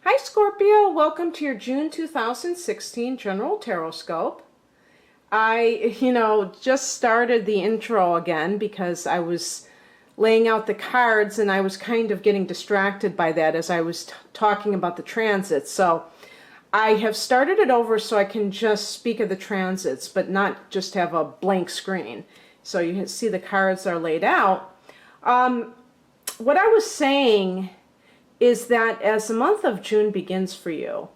Hi Scorpio, welcome to your June 2016 General Horoscope. I just started the intro again because I was laying out the cards and I was kind of getting distracted by that as I was talking about the transits. So I have started it over so I can just speak of the transits, but not just have a blank screen. So you can see the cards are laid out. What I was saying is that as the month of June begins for you,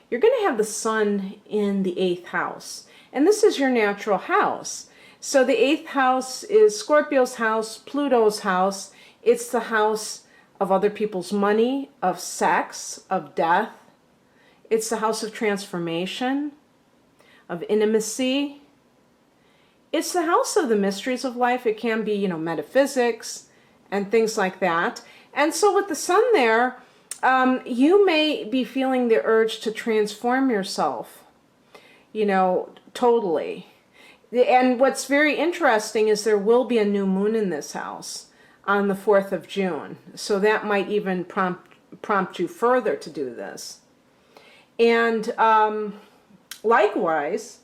you're going to have the sun in the 8th house. And this is your natural house. So the 8th house is Scorpio's house, Pluto's house. It's the house of other people's money, of sex, of death. It's the house of transformation, of intimacy. It's the house of the mysteries of life. It can be, metaphysics and things like that. And so with the sun there, you may be feeling the urge to transform yourself, totally. And what's very interesting is there will be a new moon in this house on the 4th of June. So that might even prompt you further to do this. And likewise,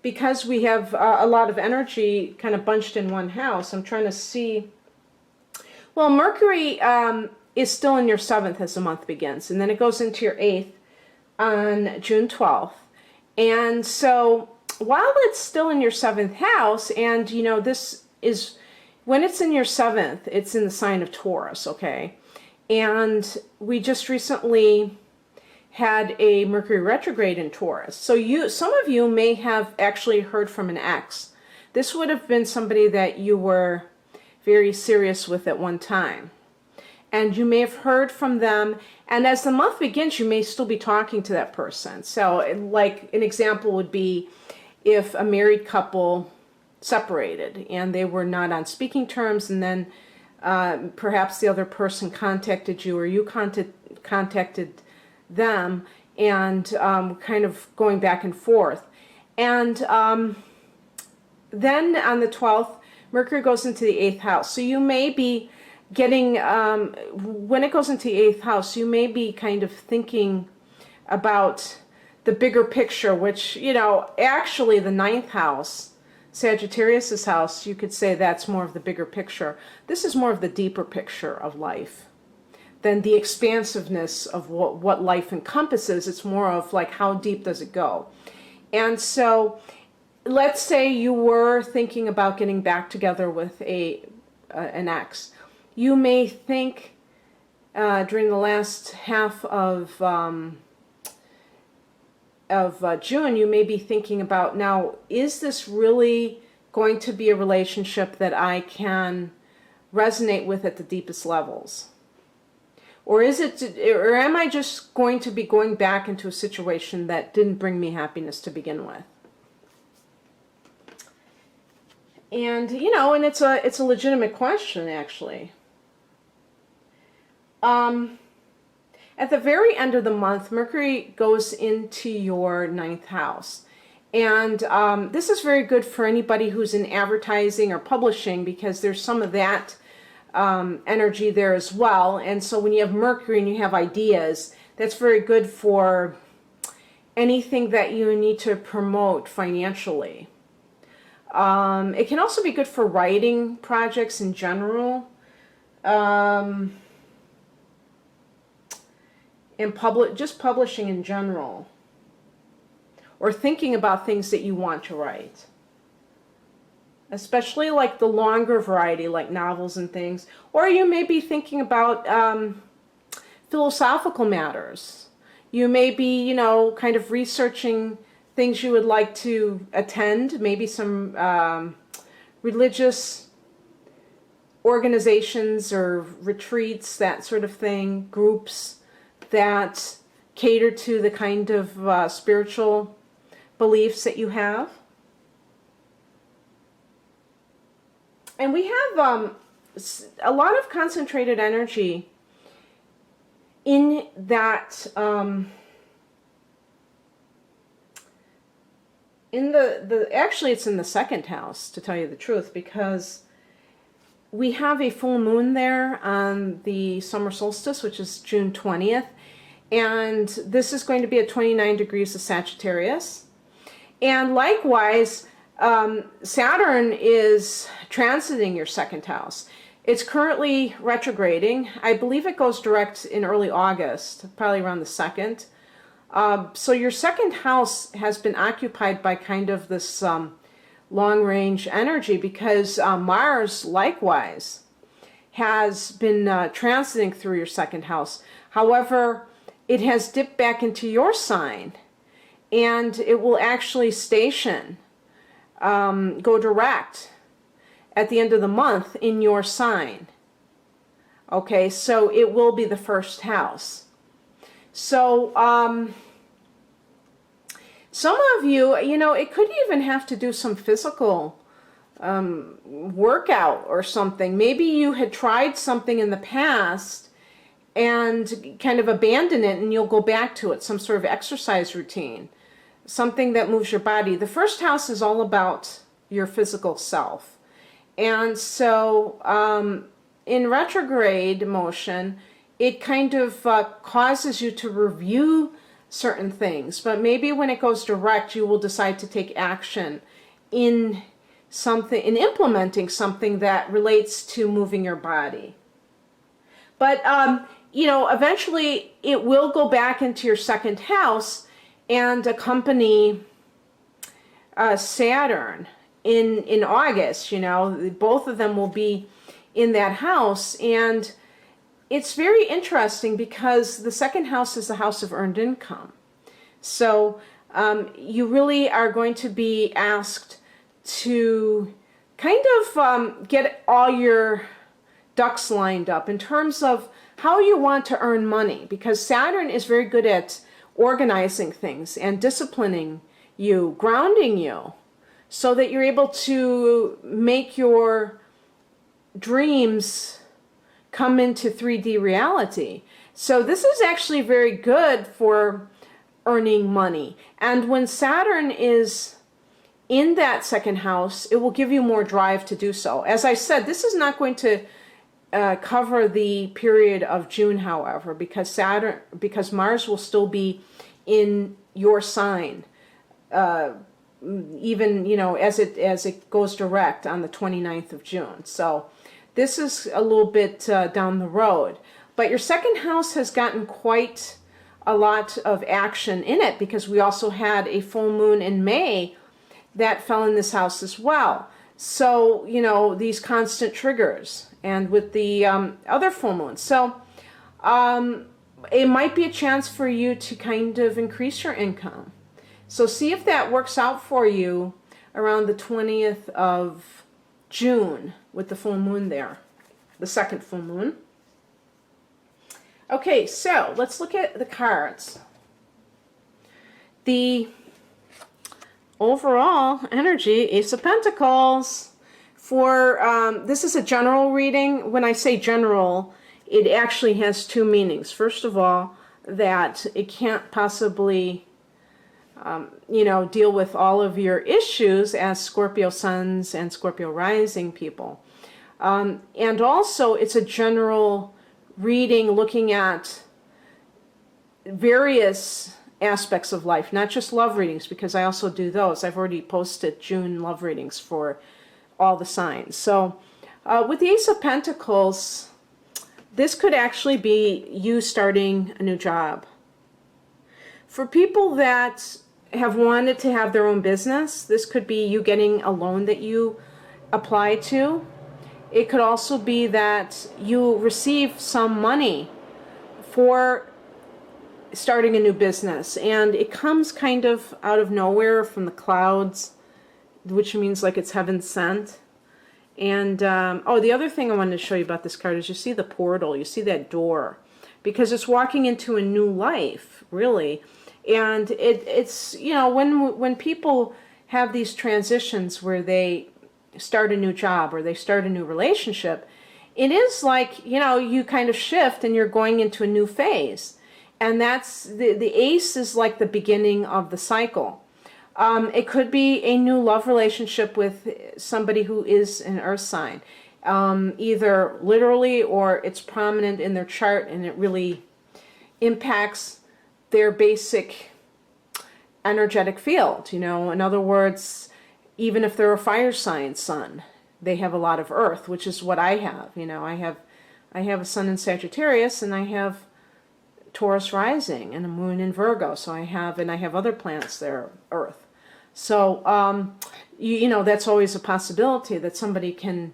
because we have a lot of energy kind of bunched in one house, I'm trying to see. Well, Mercury is still in your 7th as the month begins, and then it goes into your 8th on June 12th. And so while it's still in your 7th house, and this is, when it's in your 7th, it's in the sign of Taurus, okay? And we just recently had a Mercury retrograde in Taurus. So some of you may have actually heard from an ex. This would have been somebody that you were very serious with at one time. And you may have heard from them, and as the month begins, you may still be talking to that person. So like an example would be if a married couple separated and they were not on speaking terms, and then perhaps the other person contacted you or you contacted them, and kind of going back and forth. And then on the 12th, Mercury goes into the 8th house. So you may be getting, when it goes into the 8th house, you may be kind of thinking about the bigger picture, which, actually the 9th house, Sagittarius's house, you could say that's more of the bigger picture. This is more of the deeper picture of life than the expansiveness of what life encompasses. It's more of like, how deep does it go? And so let's say you were thinking about getting back together with an ex. You may think during the last half of June, you may be thinking about, now, is this really going to be a relationship that I can resonate with at the deepest levels? Or or am I just going to be going back into a situation that didn't bring me happiness to begin with? And, and it's a legitimate question, actually. At the very end of the month, Mercury goes into your 9th house. And this is very good for anybody who's in advertising or publishing, because there's some of that energy there as well. And so when you have Mercury and you have ideas, that's very good for anything that you need to promote financially. It can also be good for writing projects in general, and just publishing in general, or thinking about things that you want to write, especially like the longer variety, like novels and things. Or you may be thinking about philosophical matters. You may be, kind of researching things you would like to attend, maybe some religious organizations or retreats, that sort of thing, groups that cater to the kind of spiritual beliefs that you have. And we have a lot of concentrated energy in that actually it's in the 2nd house, to tell you the truth, because we have a full moon there on the summer solstice, which is June 20th. And this is going to be at 29 degrees of Sagittarius. And likewise, Saturn is transiting your second house. It's currently retrograding. I believe it goes direct in early August, probably around the 2nd. So your second house has been occupied by kind of this long-range energy, because Mars, likewise, has been transiting through your second house. However, it has dipped back into your sign, and it will actually station, go direct at the end of the month in your sign. Okay, so it will be the first house. So some of you, it could even have to do some physical workout or something. Maybe you had tried something in the past and kind of abandoned it, and you'll go back to it, some sort of exercise routine, something that moves your body. The first house is all about your physical self. And so in retrograde motion, it kind of causes you to review certain things, but maybe when it goes direct, you will decide to take action in something, in implementing something that relates to moving your body. But eventually it will go back into your second house and accompany Saturn in August. Both of them will be in that house, and it's very interesting because the second house is the house of earned income. So you really are going to be asked to kind of get all your ducks lined up in terms of how you want to earn money, because Saturn is very good at organizing things and disciplining you, grounding you, so that you're able to make your dreams come into 3D reality. So this is actually very good for earning money. And when Saturn is in that second house, it will give you more drive to do so. As I said, this is not going to cover the period of June, however, because Mars will still be in your sign, even as it goes direct on the 29th of June. So this is a little bit down the road. But your second house has gotten quite a lot of action in it, because we also had a full moon in May that fell in this house as well. So, these constant triggers, and with the other full moons. So it might be a chance for you to kind of increase your income. So see if that works out for you around the 20th of June with the full moon there, the second full moon. Okay, so let's look at the cards. The overall energy, Ace of Pentacles. For this is a general reading. When I say general, it actually has two meanings. First of all, that it can't possibly deal with all of your issues as Scorpio suns and Scorpio rising people. And also, it's a general reading looking at various aspects of life, not just love readings, because I also do those. I've already posted June love readings for all the signs. So with the Ace of Pentacles, this could actually be you starting a new job. For people that have wanted to have their own business, this could be you getting a loan that you apply to. It could also be that you receive some money for starting a new business, and it comes kind of out of nowhere from the clouds, which means like it's heaven sent. And the other thing I wanted to show you about this card is you see the portal, you see that door, because it's walking into a new life, really. And it's when people have these transitions where they start a new job or they start a new relationship, it is like you kind of shift and you're going into a new phase. And that's the ace is like the beginning of the cycle. It could be a new love relationship with somebody who is an earth sign, either literally or it's prominent in their chart and it really, impacts their basic energetic field. You know, in other words, even if they're a fire sign sun, they have a lot of earth, which is what I have. You know, I have a sun in Sagittarius, and I have Taurus rising and a moon in Virgo. So I have other planets there, earth. So, you know, that's always a possibility that somebody can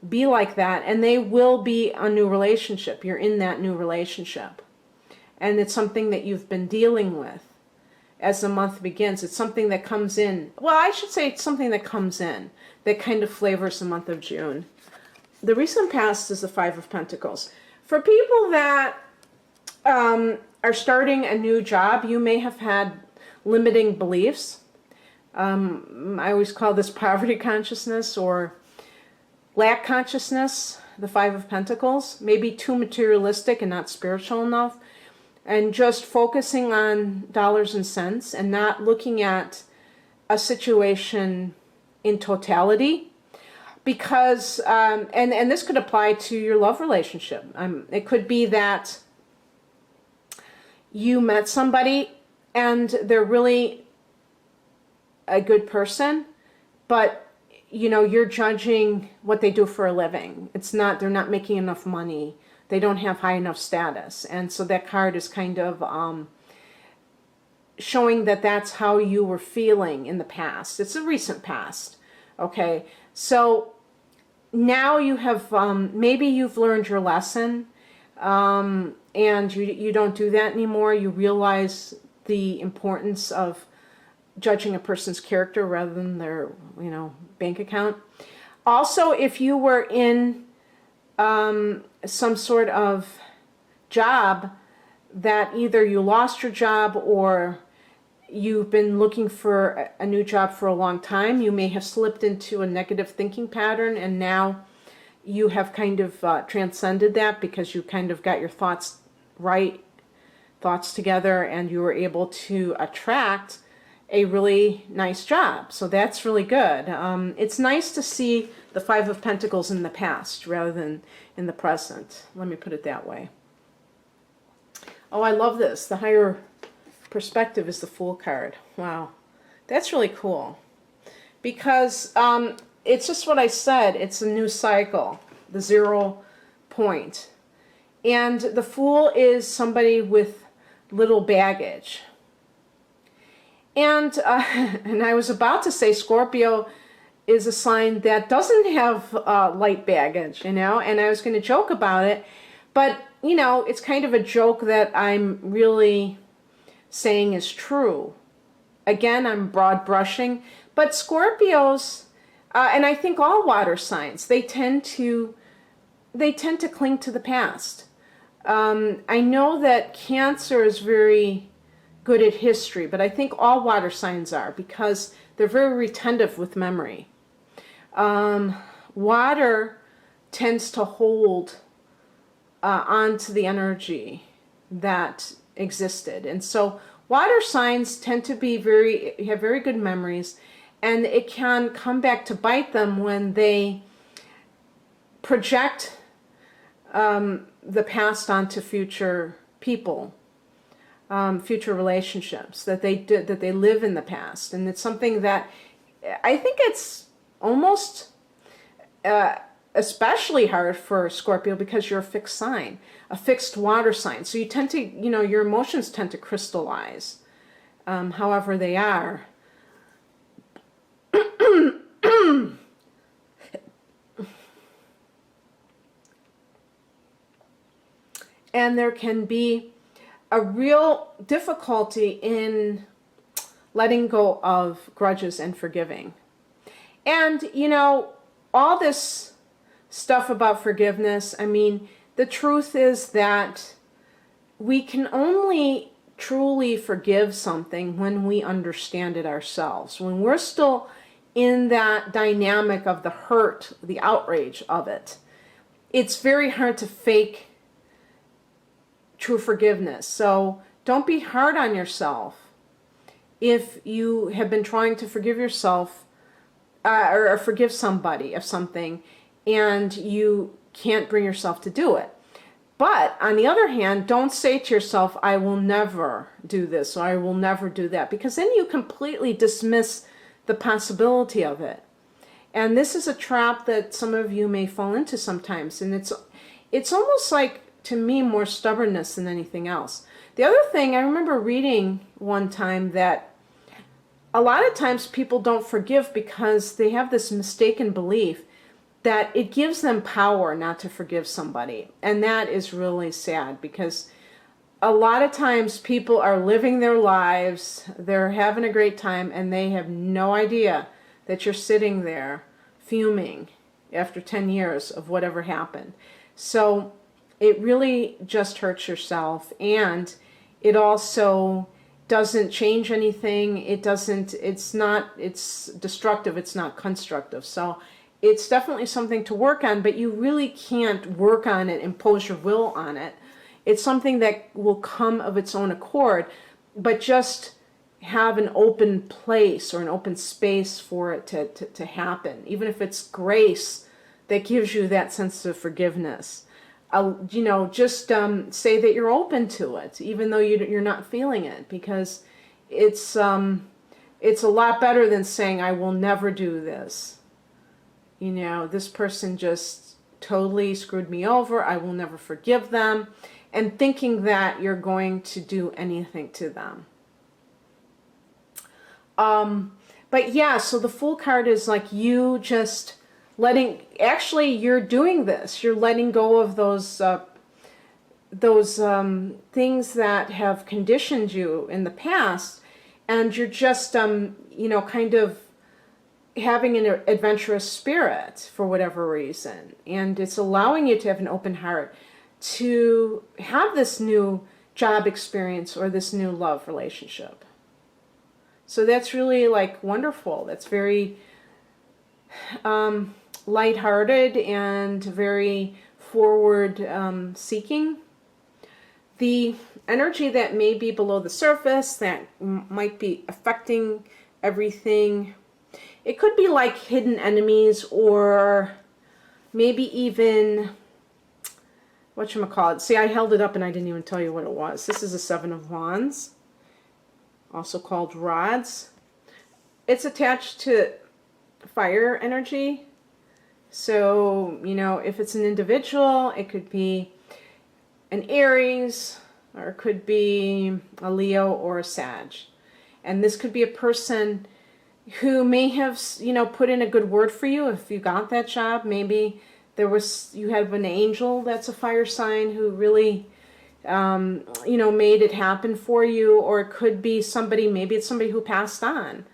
be like that, and they will be a new relationship. You're in that new relationship. And it's something that you've been dealing with as the month begins. It's something that comes in. Well, I should say it's something that comes in that kind of flavors the month of June. The recent past is the Five of Pentacles. For people that are starting a new job, you may have had limiting beliefs. I always call this poverty consciousness or lack consciousness, the Five of Pentacles. Maybe too materialistic and not spiritual enough. And just focusing on dollars and cents and not looking at a situation in totality. Because, and this could apply to your love relationship. It could be that you met somebody and they're really a good person, but, you know, you're judging what they do for a living. They're not making enough money. They don't have high enough status. And so that card is kind of showing that that's how you were feeling in the past. It's a recent past. Okay. So now you have, maybe you've learned your lesson, and you don't do that anymore. You realize the importance of judging a person's character rather than their, you know, bank account. Also, if you were in some sort of job that either you lost your job or you've been looking for a new job for a long time, you may have slipped into a negative thinking pattern, and now you have kind of transcended that because you kind of got your thoughts together, and you were able to attract a really nice job. So that's really good. It's nice to see the Five of Pentacles in the past rather than in the present. Let me put it that way. Oh, I love this. The higher perspective is the Fool card. Wow. That's really cool. Because it's just what I said. It's a new cycle. The 0 point. And the Fool is somebody with little baggage. And I was about to say Scorpio is a sign that doesn't have light baggage, you know, and I was going to joke about it, but, you know, it's kind of a joke that I'm really saying is true. Again, I'm broad brushing, but Scorpios, and I think all water signs, they tend to cling to the past. I know that Cancer is very good at history, but I think all water signs are, because they're very retentive with memory. Water tends to hold onto the energy that existed, and so water signs tend to be have very good memories, and it can come back to bite them when they project the past onto future people. Future relationships that they live in the past, and it's something that I think it's almost especially hard for Scorpio because you're a fixed sign, a fixed water sign. So you tend to, you know, your emotions tend to crystallize, however they are. And there can be a real difficulty in letting go of grudges and forgiving. And, you know, all this stuff about forgiveness, I mean, the truth is that we can only truly forgive something when we understand it ourselves. When we're still in that dynamic of the hurt, the outrage of it, it's very hard to fake true forgiveness. So don't be hard on yourself if you have been trying to forgive yourself or forgive somebody of something and you can't bring yourself to do it. But on the other hand, don't say to yourself, I will never do this or I will never do that, because then you completely dismiss the possibility of it. And this is a trap that some of you may fall into sometimes. And it's almost like, to me, more stubbornness than anything else. The other thing, I remember reading one time that a lot of times people don't forgive because they have this mistaken belief that it gives them power not to forgive somebody. And that is really sad, because a lot of times people are living their lives, they're having a great time, and they have no idea that you're sitting there fuming after 10 years of whatever happened. So it really just hurts yourself, and it also doesn't change anything. It's destructive, it's not constructive. So it's definitely something to work on, but you really can't work on it, impose your will on it. It's something that will come of its own accord, but just have an open place or an open space for it to happen. Even if it's grace that gives you that sense of forgiveness. Just say that you're open to it, even though you're not feeling it, because it's a lot better than saying, I will never do this. This person just totally screwed me over, I will never forgive them, and thinking that you're going to do anything to them. But yeah, so the Fool card is like you just you're doing this. You're letting go of those things that have conditioned you in the past, and you're just, kind of having an adventurous spirit for whatever reason. And it's allowing you to have an open heart to have this new job experience or this new love relationship. So that's really wonderful. That's very lighthearted and very forward seeking. The energy that may be below the surface that might be affecting everything, it could be like hidden enemies, or maybe even, whatchamacallit. See, I held it up and I didn't even tell you what it was. This is a Seven of Wands, also called rods. It's attached to fire energy. So, if it's an individual, it could be an Aries, or it could be a Leo or a Sag. And this could be a person who may have, put in a good word for you if you got that job. Maybe you have an angel that's a fire sign who really, made it happen for you. Or it could be maybe it's somebody who passed on,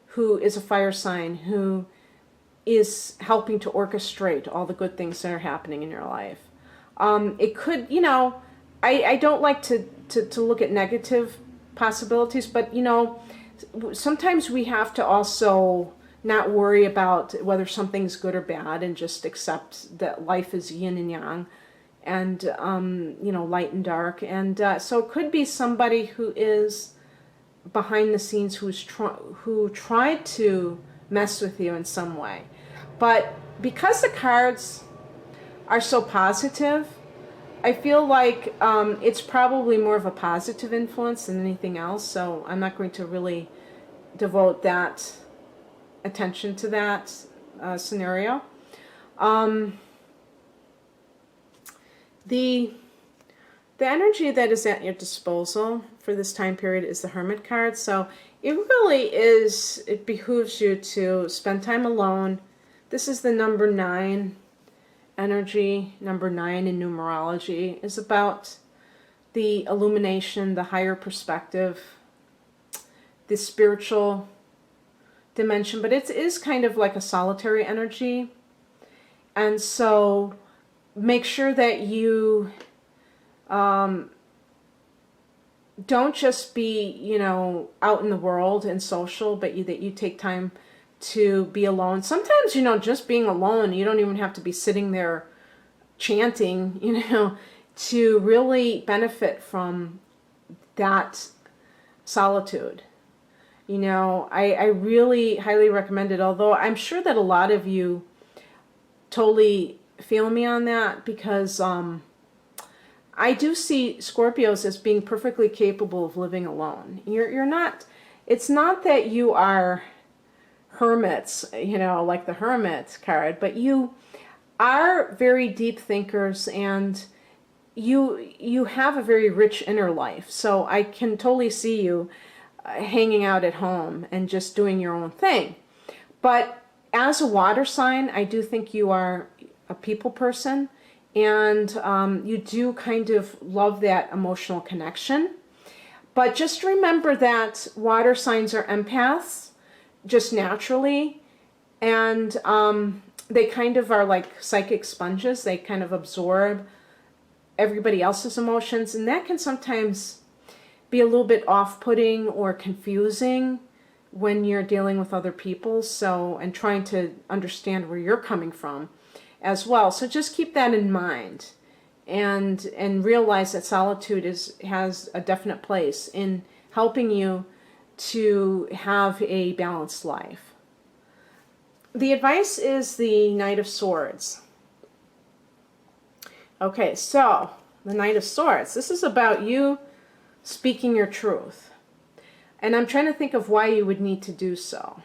who is a fire sign, who is helping to orchestrate all the good things that are happening in your life. It could, I don't like to look at negative possibilities, but, sometimes we have to also not worry about whether something's good or bad, and just accept that life is yin and yang, and, light and dark. And so it could be somebody who is behind the scenes, who tried to mess with you in some way. But because the cards are so positive, I feel like it's probably more of a positive influence than anything else. So I'm not going to really devote that attention to that scenario. The energy that is at your disposal for this time period is the Hermit card. So it behooves you to spend time alone. This is the number 9 energy. Number 9 in numerology is about the illumination, the higher perspective, the spiritual dimension, but it is kind of like a solitary energy. And so make sure that you don't just be, out in the world and social, but that you take time to be alone. Sometimes, just being alone, you don't even have to be sitting there chanting, to really benefit from that solitude. I really highly recommend it, although I'm sure that a lot of you totally feel me on that, because I do see Scorpios as being perfectly capable of living alone. You're not, it's not that you are hermits, you know, like the Hermit card, but you are very deep thinkers, and you have a very rich inner life. So I can totally see you hanging out at home and just doing your own thing. But as a water sign, I do think you are a people person, and you do kind of love that emotional connection. But just remember that water signs are empaths, just naturally, and they kind of are like psychic sponges. They kind of absorb everybody else's emotions, and that can sometimes be a little bit off-putting or confusing when you're dealing with other people, so, and trying to understand where you're coming from as well. So just keep that in mind, and realize that solitude has a definite place in helping you to have a balanced life. The advice is the Knight of Swords. Okay, so the Knight of Swords. This is about you speaking your truth. And I'm trying to think of why you would need to do so.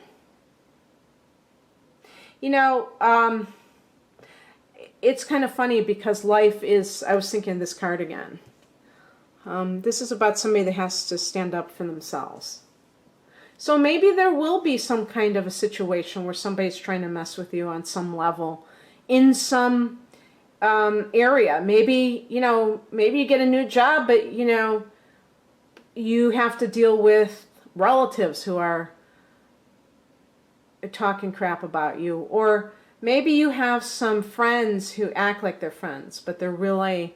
You know, it's kind of funny because life is, I was thinking this card again. This is about somebody that has to stand up for themselves. So maybe there will be some kind of a situation where somebody's trying to mess with you on some level, in some area. Maybe, you know, maybe you get a new job, but, you know, you have to deal with relatives who are talking crap about you. Or maybe you have some friends who act like they're friends, but they're really,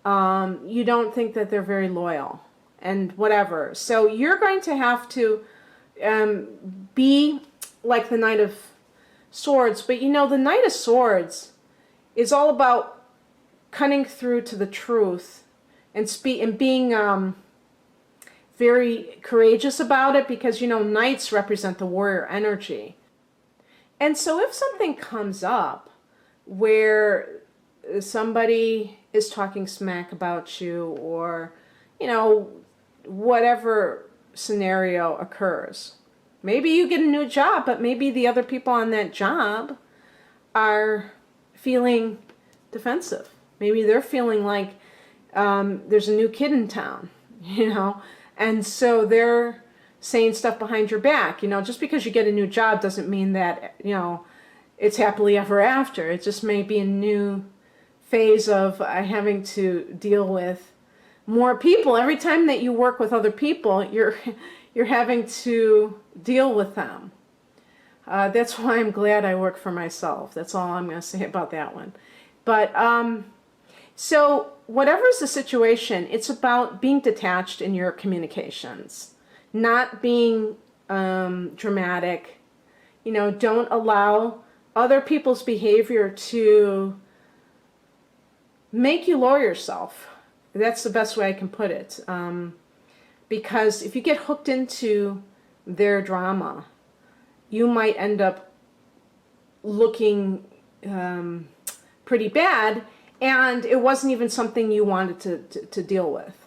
you don't think that they're very loyal and whatever. So you're going to have to be like the Knight of Swords. But you know, the Knight of Swords is all about cutting through to the truth and being very courageous about it, because, you know, knights represent the warrior energy. And so if something comes up where somebody is talking smack about you, or, you know, whatever scenario occurs, maybe you get a new job, but maybe the other people on that job are feeling defensive. Maybe they're feeling like there's a new kid in town, you know, and so they're saying stuff behind your back. You know, just because you get a new job doesn't mean that, you know, it's happily ever after. It just may be a new phase of having to deal with more people. Every time that you work with other people, you're having to deal with them. That's why I'm glad I work for myself. That's all I'm going to say about that one. But so whatever is the situation, it's about being detached in your communications, not being dramatic. You know, don't allow other people's behavior to make you lower yourself. That's the best way I can put it. Because if you get hooked into their drama, you might end up looking pretty bad, and it wasn't even something you wanted to deal with.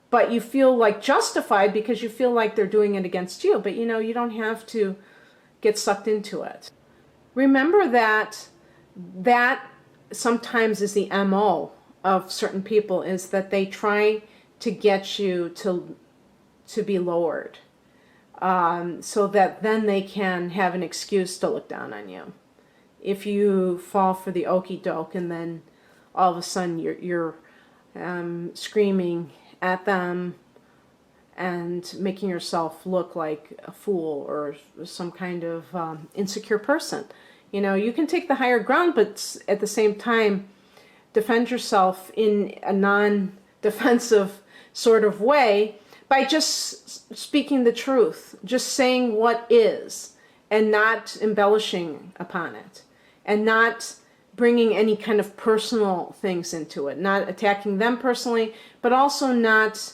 But you feel like justified because you feel like they're doing it against you. But, you know, you don't have to get sucked into it. Remember that sometimes is the MO of certain people, is that they try to get you to be lowered, so that then they can have an excuse to look down on you. If you fall for the okie doke, and then all of a sudden you're screaming at them and making yourself look like a fool or some kind of insecure person. You know, you can take the higher ground, but at the same time defend yourself in a non-defensive sort of way by just speaking the truth, just saying what is, and not embellishing upon it, and not bringing any kind of personal things into it, not attacking them personally, but also not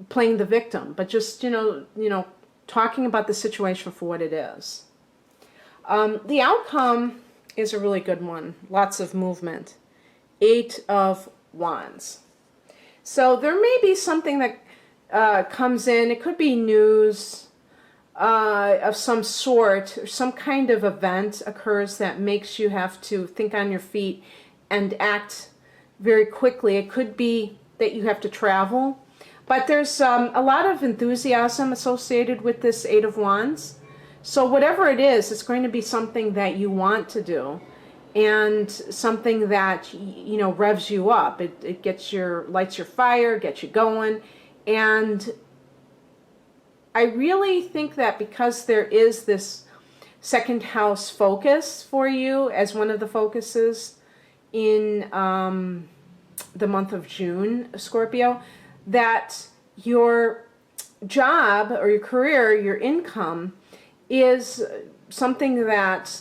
playing the victim, but just, you know, talking about the situation for what it is. The outcome is a really good one. Lots of movement. 8 of Wands. So there may be something that comes in. It could be news of some sort, or some kind of event occurs that makes you have to think on your feet and act very quickly. It could be that you have to travel. But there's a lot of enthusiasm associated with this Eight of Wands. So whatever it is, it's going to be something that you want to do, and something that, you know, revs you up. It lights your fire, gets you going. And I really think that because there is this second house focus for you as one of the focuses in the month of June, Scorpio, that your job or your career, your income, is something that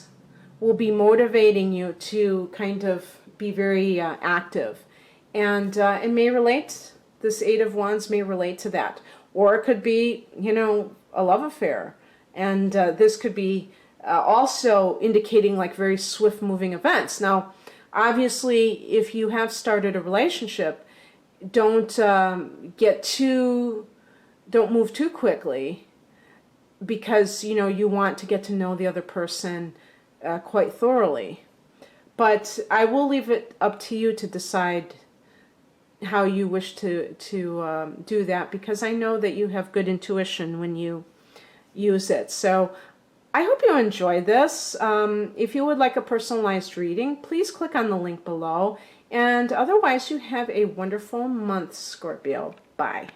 will be motivating you to kind of be very active. And it may relate, this Eight of Wands may relate to that. Or it could be, you know, a love affair. And this could be also indicating like very swift moving events. Now, obviously, if you have started a relationship, don't move too quickly, because, you know, you want to get to know the other person quite thoroughly. But I will leave it up to you to decide how you wish to do that, because I know that you have good intuition when you use it. So I hope you enjoy this. If you would like a personalized reading, please click on the link below. And otherwise, you have a wonderful month, Scorpio. Bye.